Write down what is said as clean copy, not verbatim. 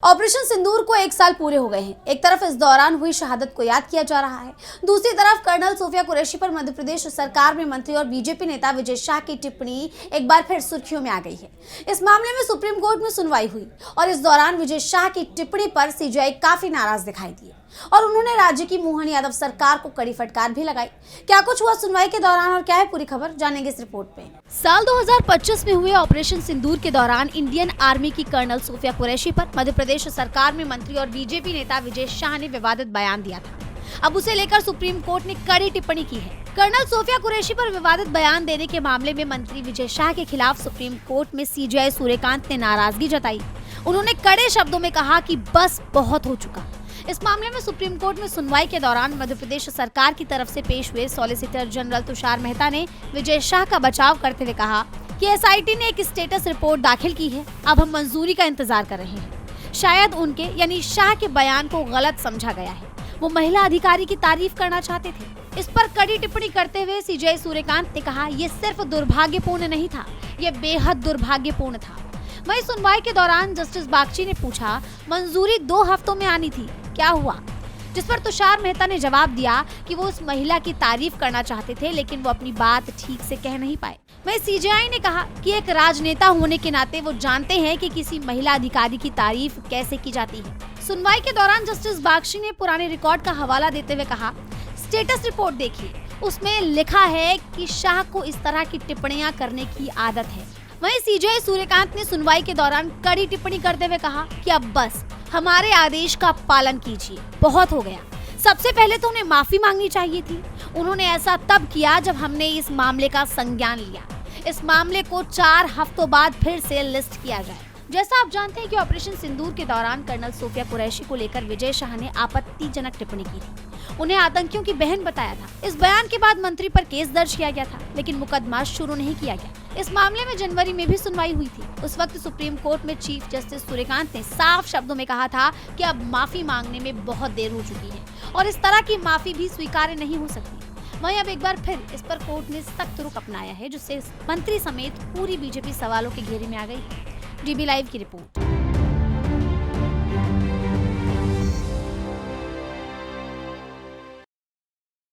Operation सिंदूर को 1 साल पूरे हो गए हैं। एक तरफ इस दौरान हुई शहादत को याद किया जा रहा है, दूसरी तरफ कर्नल सोफिया कुरैशी पर मध्य प्रदेश सरकार में मंत्री और बीजेपी नेता विजय शाह की टिप्पणी एक बार फिर सुर्खियों में आ गई है। इस मामले में सुप्रीम कोर्ट में सुनवाई हुई और इस दौरान विजय शाह की टिप्पणी पर सीजेआई काफी नाराज दिखाई दिए और उन्होंने राज्य की मोहन यादव सरकार को कड़ी फटकार भी लगाई। क्या कुछ हुआ सुनवाई के दौरान और क्या है पूरी खबर, जानेंगे इस रिपोर्ट में। साल 2025 में हुए ऑपरेशन सिंदूर के दौरान इंडियन आर्मी की कर्नल सोफिया कुरैशी पर मध्य प्रदेश सरकार में मंत्री और बीजेपी नेता विजय शाह ने विवादित बयान दिया था। अब उसे लेकर सुप्रीम कोर्ट ने कड़ी टिप्पणी की है। कर्नल सोफिया कुरैशी पर विवादित बयान देने के मामले में मंत्री विजय शाह के खिलाफ सुप्रीम कोर्ट में सीजेआई सूर्यकांत ने नाराजगी जताई। उन्होंने कड़े शब्दों में कहा कि बस बहुत हो चुका। इस मामले में सुप्रीम कोर्ट में सुनवाई के दौरान मध्य प्रदेश सरकार की तरफ से पेश हुए सॉलिसिटर जनरल तुषार मेहता ने विजय शाह का बचाव करते हुए कहा कि एसआईटी ने एक स्टेटस रिपोर्ट दाखिल की है, अब हम मंजूरी का इंतजार कर रहे हैं। शायद उनके यानी शाह के बयान को गलत समझा गया है, वो महिला अधिकारी की तारीफ करना चाहते थे। इस पर कड़ी टिप्पणी करते हुए सीजेआई सूर्यकांत ने कहा, ये सिर्फ दुर्भाग्यपूर्ण नहीं था, ये बेहद दुर्भाग्यपूर्ण था। वहीं सुनवाई के दौरान जस्टिस बागची ने पूछा, मंजूरी 2 हफ्तों में आनी थी, क्या हुआ? जिस पर तुषार मेहता ने जवाब दिया कि वो उस महिला की तारीफ करना चाहते थे, लेकिन वो अपनी बात ठीक से कह नहीं पाए। वहीं सीजेआई ने कहा कि एक राजनेता होने के नाते वो जानते हैं कि किसी महिला अधिकारी की तारीफ कैसे की जाती है। सुनवाई के दौरान जस्टिस बागची ने पुराने रिकॉर्ड का हवाला देते हुए कहा, स्टेटस रिपोर्ट देखिए, उसमें लिखा है कि शाह को इस तरह की टिप्पणियां करने की आदत है। वहीं सीजेआई सूर्यकांत ने सुनवाई के दौरान कड़ी टिप्पणी करते हुए कहा कि अब बस हमारे आदेश का पालन कीजिए, बहुत हो गया। सबसे पहले तो उन्हें माफी मांगनी चाहिए थी। उन्होंने ऐसा तब किया जब हमने इस मामले का संज्ञान लिया। इस मामले को 4 हफ्तों बाद फिर से लिस्ट किया जाए। जैसा आप जानते हैं कि ऑपरेशन सिंदूर के दौरान कर्नल सोफिया कुरैशी को लेकर विजय शाह ने आपत्तिजनक टिप्पणी की थी। उन्हें आतंकियों की बहन बताया था। इस बयान के बाद मंत्री पर केस दर्ज किया गया था, लेकिन मुकदमा शुरू नहीं किया गया। इस मामले में जनवरी में भी सुनवाई हुई थी। उस वक्त सुप्रीम कोर्ट में चीफ जस्टिस सूर्यकांत ने साफ शब्दों में कहा था कि अब माफी मांगने में बहुत देर हो चुकी है और इस तरह की माफी भी स्वीकार्य नहीं हो सकती। वहीं अब एक बार फिर इस पर कोर्ट ने सख्त रुख अपनाया है, जिससे मंत्री समेत पूरी बीजेपी सवालों के घेरे में आ गई है। डीबी लाइव की रिपोर्ट।